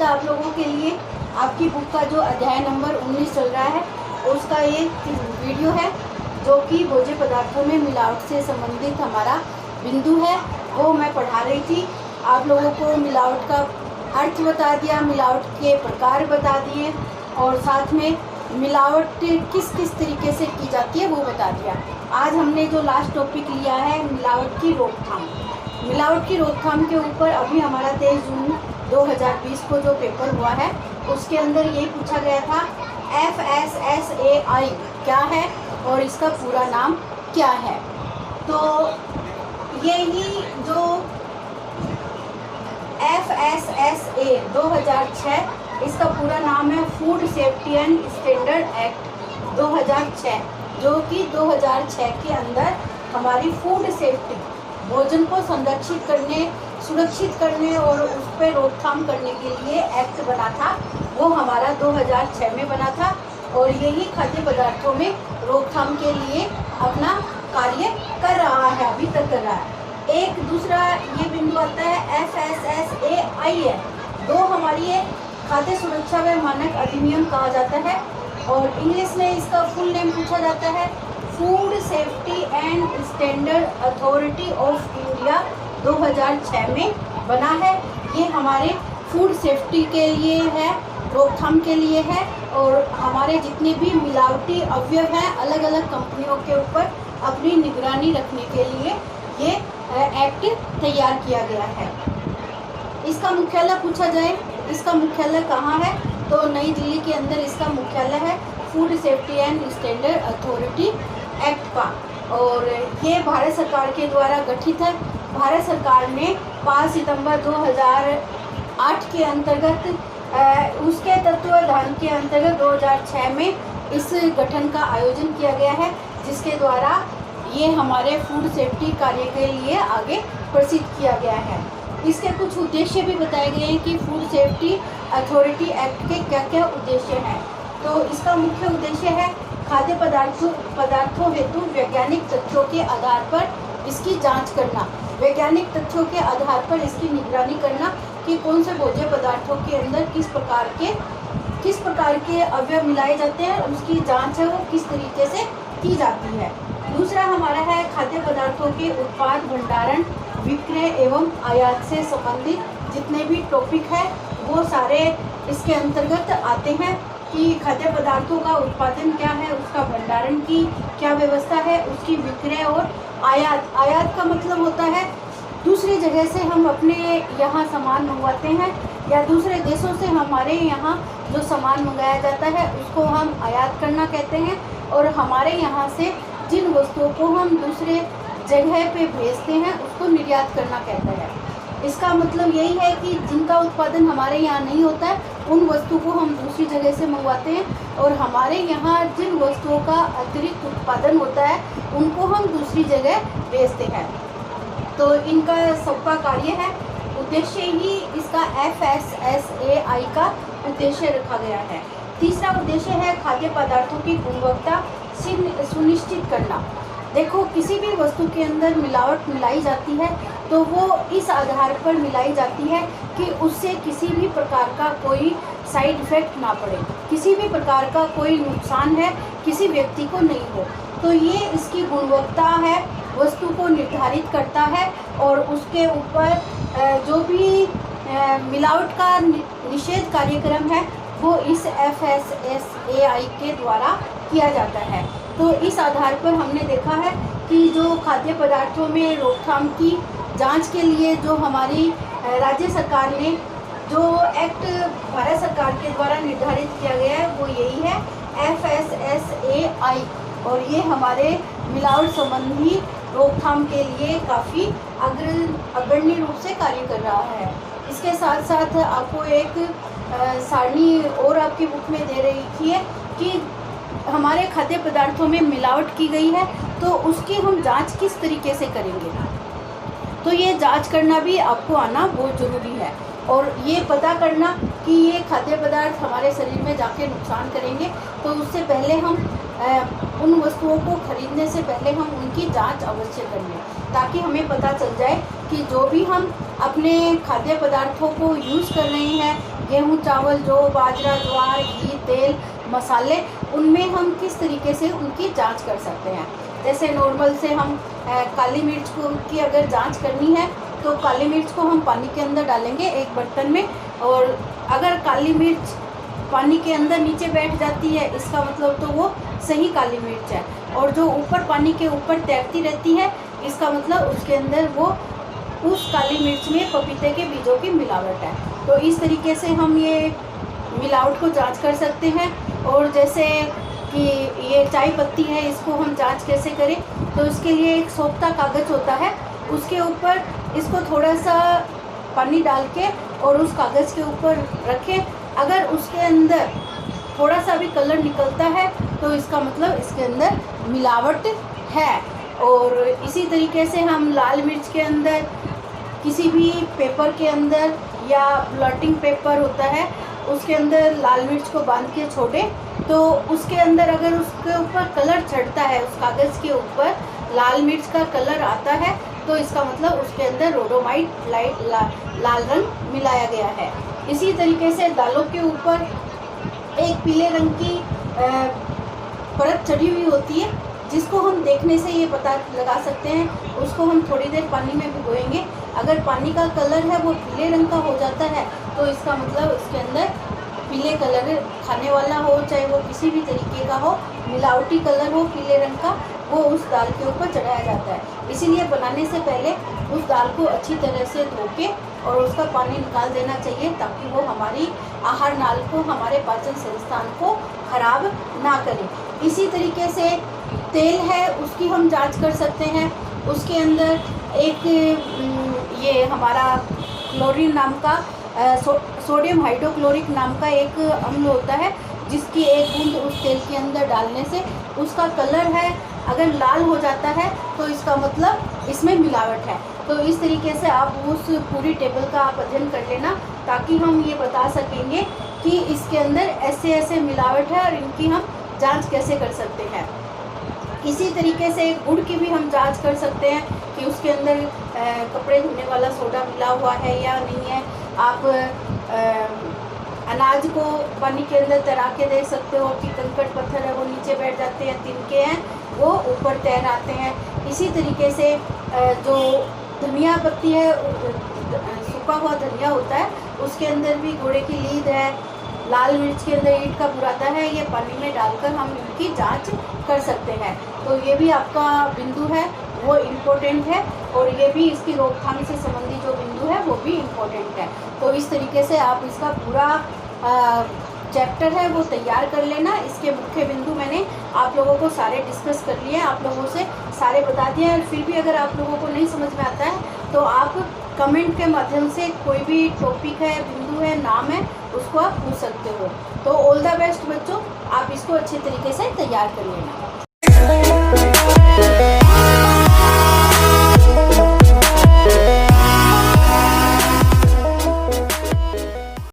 था आप लोगों के लिए। आपकी बुक का जो अध्याय नंबर 19 चल रहा है उसका ये वीडियो है, जो कि भोज्य पदार्थों में मिलावट से संबंधित हमारा बिंदु है, वो मैं पढ़ा रही थी। आप लोगों को मिलावट का अर्थ बता दिया, मिलावट के प्रकार बता दिए, और साथ में मिलावट किस किस तरीके से की जाती है वो बता दिया। आज हमने जो लास्ट टॉपिक लिया है मिलावट की रोकथाम। मिलावट की रोकथाम के ऊपर अभी हमारा 23 जून 2020 को जो पेपर हुआ है उसके अंदर यही पूछा गया था FSSAI क्या है और इसका पूरा नाम क्या है। तो यही जो FSSA 2006, इसका पूरा नाम है food safety and standard act 2006, जो कि 2006 के अंदर हमारी फूड सेफ्टी, भोजन को संरक्षित करने, सुरक्षित करने और उस पर रोकथाम करने के लिए एक्ट बना था। वो हमारा 2006 में बना था और यही खाद्य पदार्थों में रोकथाम के लिए अपना कार्य कर रहा है, अभी तक कर रहा है। एक दूसरा ये बिंदु आता है FSSAI है, दो हमारी है खाद्य सुरक्षा व मानक अधिनियम कहा जाता है, और इंग्लिश में इसका फुल नेम पूछा जाता है food safety and standard authority of India 2006 में बना है। ये हमारे फूड सेफ्टी के लिए है, रोकथाम के लिए है, और हमारे जितने भी मिलावटी अवयव हैं अलग अलग कंपनियों के ऊपर अपनी निगरानी रखने के लिए ये एक्ट तैयार किया गया है। इसका मुख्यालय पूछा जाए, इसका मुख्यालय कहाँ है, तो नई दिल्ली के अंदर इसका मुख्यालय है, food safety and standard authority act का, और ये भारत सरकार के द्वारा गठित है। भारत सरकार ने 5 सितंबर 2008 के अंतर्गत उसके तत्वाधान के अंतर्गत 2006 में इस गठन का आयोजन किया गया है, जिसके द्वारा ये हमारे फूड सेफ्टी कार्य के लिए आगे प्रसिद्ध किया गया है। इसके कुछ उद्देश्य भी बताए गए हैं कि फूड सेफ्टी अथॉरिटी एक्ट के क्या क्या उद्देश्य हैं। तो इसका मुख्य उद्देश्य है खाद्य पदार्थों हेतु वैज्ञानिक तथ्यों के आधार पर इसकी जांच करना, वैज्ञानिक तथ्यों के आधार पर इसकी निगरानी करना कि कौन से भोज्य पदार्थों के अंदर किस प्रकार के अवयव मिलाए जाते हैं, उसकी जांच है वो किस तरीके से की जाती है। दूसरा हमारा है खाद्य पदार्थों के उत्पाद, भंडारण, विक्रय एवं आयात से संबंधित जितने भी टॉपिक है वो सारे इसके अंतर्गत आते हैं कि खाद्य पदार्थों का उत्पादन क्या है, उसका भंडारण की क्या व्यवस्था है, उसकी विक्रय और आयात। आयात का मतलब होता है दूसरी जगह से हम अपने यहाँ सामान मंगवाते हैं या दूसरे देशों से हमारे यहाँ जो सामान मंगाया जाता है उसको हम आयात करना कहते हैं, और हमारे यहाँ से जिन वस्तुओं को हम दूसरे जगह पे भेजते हैं उसको निर्यात करना कहते हैं। इसका मतलब यही है कि जिनका उत्पादन हमारे यहाँ नहीं होता है उन वस्तुओं को हम दूसरी जगह से मंगवाते हैं, और हमारे यहाँ जिन वस्तुओं का अतिरिक्त उत्पादन होता है उनको हम दूसरी जगह भेजते हैं। तो इनका सबका कार्य है, उद्देश्य ही इसका FSSAI का उद्देश्य रखा गया है। तीसरा उद्देश्य है खाद्य पदार्थों की गुणवत्ता सुनिश्चित करना। देखो, किसी भी वस्तु के अंदर मिलावट मिलाई जाती है तो वो इस आधार पर मिलाई जाती है कि उससे किसी भी प्रकार का कोई साइड इफ़ेक्ट ना पड़े, किसी भी प्रकार का कोई नुकसान है किसी व्यक्ति को नहीं हो। तो ये इसकी गुणवत्ता है, वस्तु को निर्धारित करता है, और उसके ऊपर जो भी मिलावट का निषेध कार्यक्रम है वो इस FSSAI के द्वारा किया जाता है। तो इस आधार पर हमने देखा है कि जो खाद्य पदार्थों में रोकथाम की जांच के लिए जो हमारी राज्य सरकार ने जो एक्ट भारत सरकार के द्वारा निर्धारित किया गया है वो यही है FSSAI, और ये हमारे मिलावट संबंधी रोकथाम के लिए काफ़ी अग्रणी रूप से कार्य कर रहा है। इसके साथ साथ आपको एक सारणी और आपकी बुक में दे रही है कि हमारे खाद्य पदार्थों में मिलावट की गई है तो उसकी हम जांच किस तरीके से करेंगे। तो ये जांच करना भी आपको आना बहुत ज़रूरी है, और ये पता करना कि ये खाद्य पदार्थ हमारे शरीर में जाके नुकसान करेंगे, तो उससे पहले हम उन वस्तुओं को खरीदने से पहले हम उनकी जांच अवश्य कर लें, ताकि हमें पता चल जाए कि जो भी हम अपने खाद्य पदार्थों को यूज़ कर रहे हैं गेहूँ, चावल, जौ, बाजरा, ज्वार, घी, तेल, मसाले, उनमें हम किस तरीके से उनकी जांच कर सकते हैं। जैसे नॉर्मल से हम काली मिर्च को की अगर जांच करनी है तो काली मिर्च को हम पानी के अंदर डालेंगे एक बर्तन में, और अगर काली मिर्च पानी के अंदर नीचे बैठ जाती है इसका मतलब तो वो सही काली मिर्च है, और जो ऊपर पानी के ऊपर तैरती रहती है इसका मतलब उसके अंदर वो उस काली मिर्च में पपीते के बीजों की मिलावट है। तो इस तरीके से हम ये मिलावट को जांच कर सकते हैं। और जैसे कि ये चाय पत्ती है, इसको हम जांच कैसे करें, तो इसके लिए एक सोखता कागज़ होता है, उसके ऊपर इसको थोड़ा सा पानी डाल के और उस कागज़ के ऊपर रखें। अगर उसके अंदर थोड़ा सा भी कलर निकलता है तो इसका मतलब इसके अंदर मिलावट है। और इसी तरीके से हम लाल मिर्च के अंदर किसी भी पेपर के अंदर या ब्लॉटिंग पेपर होता है उसके अंदर लाल मिर्च को बांध के छोड़ें तो उसके अंदर अगर उसके ऊपर कलर चढ़ता है, उस कागज़ के ऊपर लाल मिर्च का कलर आता है तो इसका मतलब उसके अंदर रोडोमाइट लाल रंग मिलाया गया है। इसी तरीके से दालों के ऊपर एक पीले रंग की परत चढ़ी हुई होती है जिसको हम देखने से ये पता लगा सकते हैं। उसको हम थोड़ी देर पानी में भिगोएंगे, अगर पानी का कलर है वो पीले रंग का हो जाता है तो इसका मतलब उसके अंदर पीले कलर खाने वाला हो, चाहे वो किसी भी तरीके का हो, मिलावटी कलर हो पीले रंग का, वो उस दाल के ऊपर चढ़ाया जाता है। इसीलिए बनाने से पहले उस दाल को अच्छी तरह से धो के और उसका पानी निकाल देना चाहिए ताकि वो हमारी आहार नाल को, हमारे पाचन संस्थान को खराब ना करे। इसी तरीके से तेल है उसकी हम जांच कर सकते हैं। उसके अंदर एक ये हमारा क्लोरीन नाम का सोडियम हाइड्रोक्लोरिक नाम का एक अम्ल होता है जिसकी एक बूंद उस तेल के अंदर डालने से उसका कलर है अगर लाल हो जाता है तो इसका मतलब इसमें मिलावट है। तो इस तरीके से आप उस पूरी टेबल का आप अध्ययन कर लेना ताकि हम ये बता सकेंगे कि इसके अंदर ऐसे ऐसे मिलावट है और इनकी हम जांच कैसे कर सकते हैं। इसी तरीके से गुड़ की भी हम जांच कर सकते हैं कि उसके अंदर कपड़े धोने वाला सोडा मिला हुआ है या नहीं है। आप अनाज को पानी के अंदर तैरा के देख सकते हो कि कंकड़ पत्थर है वो नीचे बैठ जाते हैं, तिनके हैं वो ऊपर तैर आते हैं। इसी तरीके से जो धनिया पत्ती है, सूखा हुआ धनिया होता है, उसके अंदर भी घोड़े की लीद है, लाल मिर्च के अंदर ईंट का बुरादा है, ये पानी में डालकर हम इनकी जांच कर सकते हैं। तो ये भी आपका बिंदु है वो इम्पोर्टेंट है और ये भी इसकी रोकथाम से संबंधित जो बिंदु है वो भी इम्पोर्टेंट है। तो इस तरीके से आप इसका पूरा चैप्टर है वो तैयार कर लेना। इसके मुख्य बिंदु मैंने आप लोगों को सारे डिस्कस कर लिए हैं, आप लोगों से सारे बता दिए हैं। फिर भी अगर आप लोगों को नहीं समझ में आता है तो आप कमेंट के माध्यम से कोई भी टॉपिक है, बिंदु है, नाम है, उसको आप पूछ सकते हो। तो ऑल द बेस्ट बच्चों, आप इसको अच्छे तरीके से तैयार कर लेना।